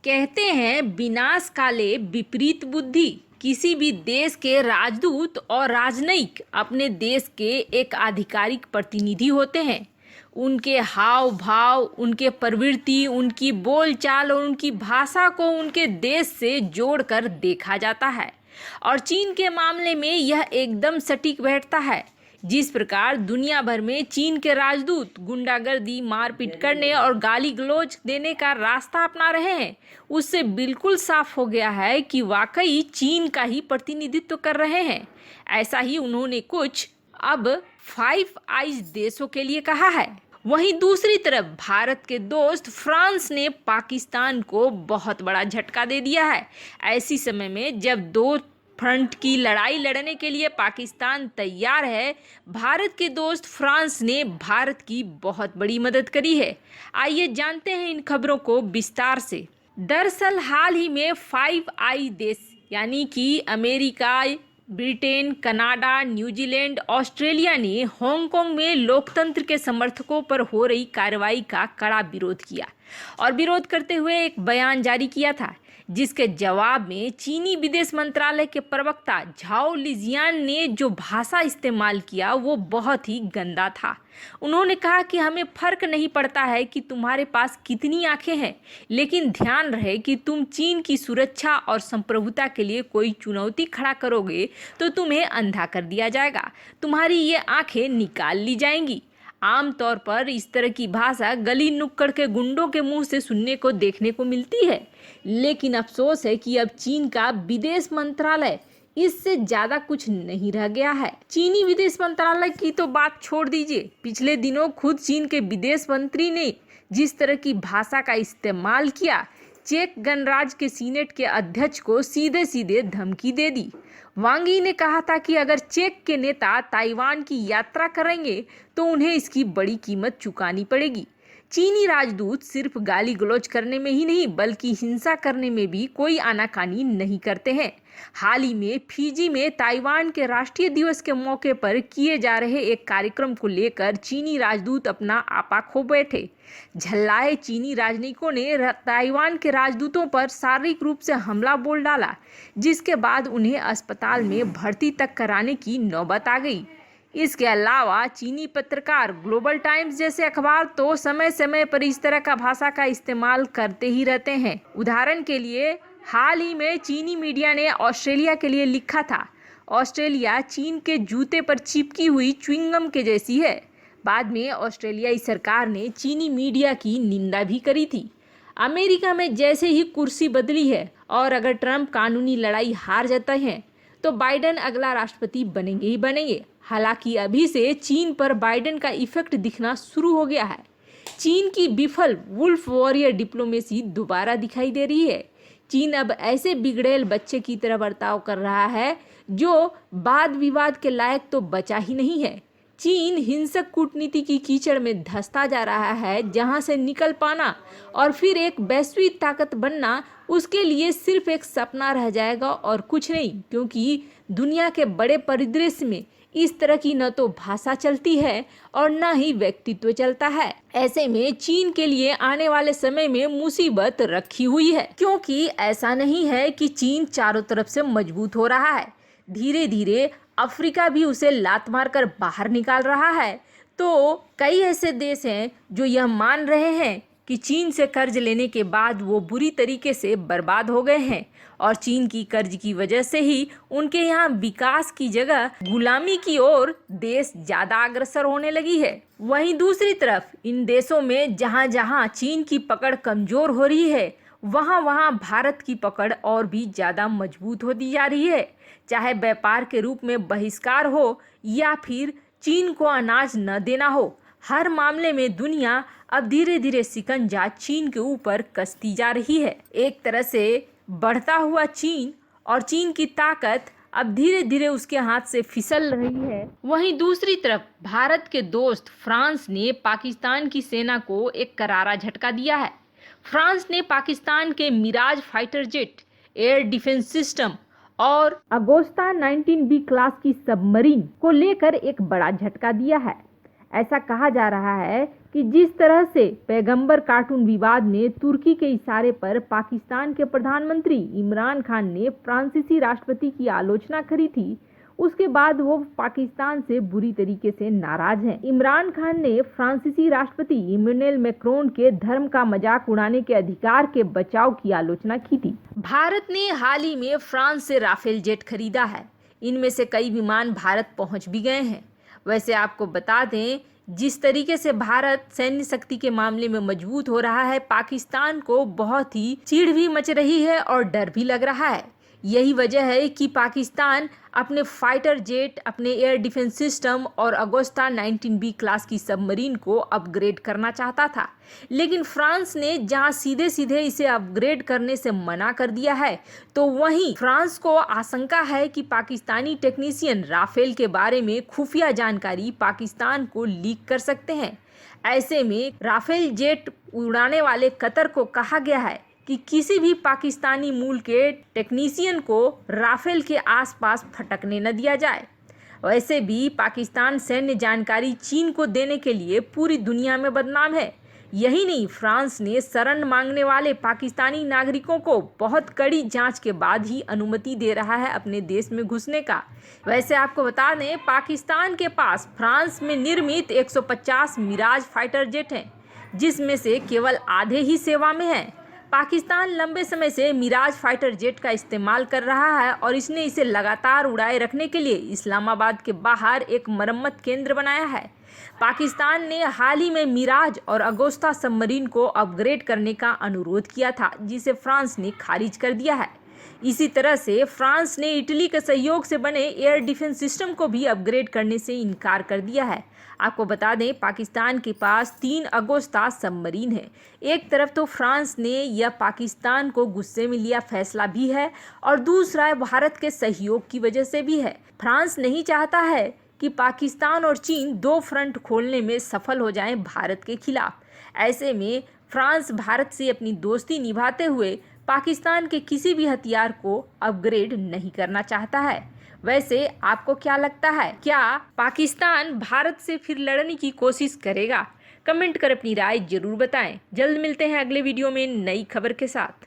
कहते हैं विनाश काले विपरीत बुद्धि। किसी भी देश के राजदूत और राजनयिक अपने देश के एक आधिकारिक प्रतिनिधि होते हैं। उनके हाव भाव, उनके प्रवृत्ति, उनकी बोलचाल और उनकी भाषा को उनके देश से जोड़कर देखा जाता है और चीन के मामले में यह एकदम सटीक बैठता है। जिस प्रकार दुनिया भर में चीन के राजदूत गुंडागर्दी, मारपीट करने और गाली गलौज देने का रास्ता अपना रहे हैं, उससे बिल्कुल साफ हो गया है कि वाकई चीन का ही प्रतिनिधित्व कर रहे हैं। ऐसा ही उन्होंने कुछ अब फाइव आइज देशों के लिए कहा है। वहीं दूसरी तरफ भारत के दोस्त फ्रांस ने पाकिस्तान को बहुत बड़ा झटका दे दिया है। ऐसी समय में जब दो फ्रंट की लड़ाई लड़ने के लिए पाकिस्तान तैयार है, भारत के दोस्त फ्रांस ने भारत की बहुत बड़ी मदद करी है। आइए जानते हैं इन खबरों को विस्तार से। दरअसल हाल ही में फाइव आई देश यानी कि America, Britain, Canada, New Zealand, Australia ने हांगकांग में लोकतंत्र के समर्थकों पर हो रही कार्रवाई का कड़ा विरोध किया और विरोध करते हुए एक बयान जारी किया था, जिसके जवाब में चीनी विदेश मंत्रालय के प्रवक्ता झाओ लिजियान ने जो भाषा इस्तेमाल किया वो बहुत ही गंदा था। उन्होंने कहा कि हमें फर्क नहीं पड़ता है कि तुम्हारे पास कितनी आंखें हैं, लेकिन ध्यान रहे कि तुम चीन की सुरक्षा और संप्रभुता के लिए कोई चुनौती खड़ा करोगे तो तुम्हें अंधा कर दिया जाएगा, तुम्हारी ये आंखें निकाल ली जाएंगी। आमतौर पर इस तरह की भाषा गली नुक्कड़ के गुंडों के मुंह से सुनने को देखने को मिलती है, लेकिन अफसोस है कि अब चीन का विदेश मंत्रालय इससे ज्यादा कुछ नहीं रह गया है। चीनी विदेश मंत्रालय की तो बात छोड़ दीजिए, पिछले दिनों खुद चीन के विदेश मंत्री ने जिस तरह की भाषा का इस्तेमाल किया, चेक गणराज्य के सीनेट के अध्यक्ष को सीधे सीधे धमकी दे दी। वांग यी ने कहा था कि अगर चेक के नेता ताइवान की यात्रा करेंगे तो उन्हें इसकी बड़ी कीमत चुकानी पड़ेगी। चीनी राजदूत सिर्फ गाली गलौज करने में ही नहीं बल्कि हिंसा करने में भी कोई आनाकानी नहीं करते हैं। हाल ही में फिजी में ताइवान के राष्ट्रीय दिवस के मौके पर किए जा रहे एक कार्यक्रम को लेकर चीनी राजदूत अपना आपा खो बैठे। झल्लाए चीनी राजनयिकों ने ताइवान के राजदूतों पर शारीरिक रूप से हमला बोल डाला, जिसके बाद उन्हें अस्पताल में भर्ती तक कराने की नौबत आ गई। इसके अलावा चीनी पत्रकार ग्लोबल टाइम्स जैसे अखबार तो समय समय पर इस तरह का भाषा का इस्तेमाल करते ही रहते हैं। उदाहरण के लिए हाल ही में चीनी मीडिया ने ऑस्ट्रेलिया के लिए लिखा था, ऑस्ट्रेलिया चीन के जूते पर चिपकी हुई च्युइंगम के जैसी है। बाद में ऑस्ट्रेलियाई सरकार ने चीनी मीडिया की निंदा भी करी थी। अमेरिका में जैसे ही कुर्सी बदली है और अगर ट्रंप कानूनी लड़ाई हार जाते हैं तो बाइडेन अगला राष्ट्रपति बनेंगे ही बनेंगे। हालांकि अभी से चीन पर बाइडेन का इफेक्ट दिखना शुरू हो गया है। चीन की विफल वुल्फ वॉरियर डिप्लोमेसी दोबारा दिखाई दे रही है। चीन अब ऐसे बिगड़ेल बच्चे की तरह बर्ताव कर रहा है जो वाद विवाद के लायक तो बचा ही नहीं है। चीन हिंसक कूटनीति की कीचड़ में धंसता जा रहा है, जहां से निकल पाना और फिर एक वैश्विक ताकत बनना उसके लिए सिर्फ एक सपना रह जाएगा और कुछ नहीं, क्योंकि दुनिया के बड़े परिदृश्य में इस तरह की न तो भाषा चलती है और न ही व्यक्तित्व चलता है। ऐसे में चीन के लिए आने वाले समय में मुसीबत रखी हुई है, क्योंकि ऐसा नहीं है कि चीन चारों तरफ से मजबूत हो रहा है। धीरे धीरे अफ्रीका भी उसे लात मारकर बाहर निकाल रहा है। तो कई ऐसे देश हैं जो यह मान रहे हैं कि चीन से कर्ज लेने के बाद वो बुरी तरीके से बर्बाद हो गए हैं और चीन की कर्ज की वजह से ही उनके यहाँ विकास की जगह गुलामी की ओर देश ज्यादा अग्रसर होने लगी है। वहीं दूसरी तरफ इन देशों में जहाँ जहाँ चीन की पकड़ कमजोर हो रही है, वहाँ वहाँ भारत की पकड़ और भी ज्यादा मजबूत होती जा रही है। चाहे व्यापार के रूप में बहिष्कार हो या फिर चीन को अनाज न देना हो, हर मामले में दुनिया अब धीरे धीरे शिकंजा चीन के ऊपर कसती जा रही है। एक तरह से बढ़ता हुआ चीन और चीन की ताकत अब धीरे धीरे उसके हाथ से फिसल रही है। वहीं दूसरी तरफ भारत के दोस्त फ्रांस ने पाकिस्तान की सेना को एक करारा झटका दिया है। फ्रांस ने पाकिस्तान के Mirage fighter jet, air defence system और अगोस्ता 19B क्लास की सबमरीन को लेकर एक बड़ा झटका दिया है। ऐसा कहा जा रहा है कि जिस तरह से पैगंबर कार्टून विवाद में तुर्की के इशारे पर पाकिस्तान के प्रधानमंत्री इमरान खान ने फ्रांसीसी राष्ट्रपति की आलोचना करी थी, उसके बाद वो पाकिस्तान से बुरी तरीके से नाराज हैं। इमरान खान ने फ्रांसीसी राष्ट्रपति इमैनुअल मैक्रोन के धर्म का मजाक उड़ाने के अधिकार के बचाव की आलोचना की थी। भारत ने हाल ही में फ्रांस से राफेल जेट खरीदा है। इनमें से कई विमान भारत पहुंच भी गए हैं। वैसे आपको बता दें, जिस तरीके से भारत सैन्य शक्ति के मामले में मजबूत हो रहा है, पाकिस्तान को बहुत ही चिढ़ भी मच रही है और डर भी लग रहा है। यही वजह है कि पाकिस्तान अपने फाइटर जेट, अपने एयर डिफेंस सिस्टम और अगुस्ता 19B क्लास की सबमरीन को अपग्रेड करना चाहता था, लेकिन फ्रांस ने जहां सीधे सीधे इसे अपग्रेड करने से मना कर दिया है, तो वहीं फ्रांस को आशंका है कि पाकिस्तानी टेक्नीशियन राफेल के बारे में खुफिया जानकारी पाकिस्तान को लीक कर सकते हैं। ऐसे में राफेल जेट उड़ाने वाले कतर को कहा गया है कि किसी भी पाकिस्तानी मूल के टेक्नीशियन को राफेल के आसपास फटकने न दिया जाए। वैसे भी पाकिस्तान सैन्य जानकारी चीन को देने के लिए पूरी दुनिया में बदनाम है। यही नहीं, फ्रांस ने शरण मांगने वाले पाकिस्तानी नागरिकों को बहुत कड़ी जांच के बाद ही अनुमति दे रहा है अपने देश में घुसने का। वैसे आपको बता दें, पाकिस्तान के पास फ्रांस में निर्मित 150 मिराज फाइटर जेट हैं, जिसमें से केवल आधे ही सेवा में हैं। पाकिस्तान लंबे समय से मिराज फाइटर जेट का इस्तेमाल कर रहा है और इसने इसे लगातार उड़ाए रखने के लिए इस्लामाबाद के बाहर एक मरम्मत केंद्र बनाया है। पाकिस्तान ने हाल ही में मिराज और अगुस्ता सबमरीन को अपग्रेड करने का अनुरोध किया था, जिसे फ्रांस ने खारिज कर दिया है। इसी तरह से फ्रांस ने इटली के सहयोग से बने एयर डिफेंस सिस्टम को भी अपग्रेड करने से इनकार कर दिया है। आपको बता दें, पाकिस्तान के पास 3 अगुस्ता सबमरीन है। एक तरफ तो फ्रांस ने यह पाकिस्तान को गुस्से में लिया फैसला भी है और दूसरा भारत के सहयोग की वजह से भी है। फ्रांस नहीं चाहता है कि पाकिस्तान और चीन 2 फ्रंट खोलने में सफल हो जाएं भारत के खिलाफ। ऐसे में फ्रांस भारत से अपनी दोस्ती निभाते हुए पाकिस्तान के किसी भी हथियार को अपग्रेड नहीं करना चाहता है। वैसे आपको क्या लगता है, क्या पाकिस्तान भारत से फिर लड़ने की कोशिश करेगा? कमेंट कर अपनी राय जरूर बताएं। जल्द मिलते हैं अगले वीडियो में नई खबर के साथ।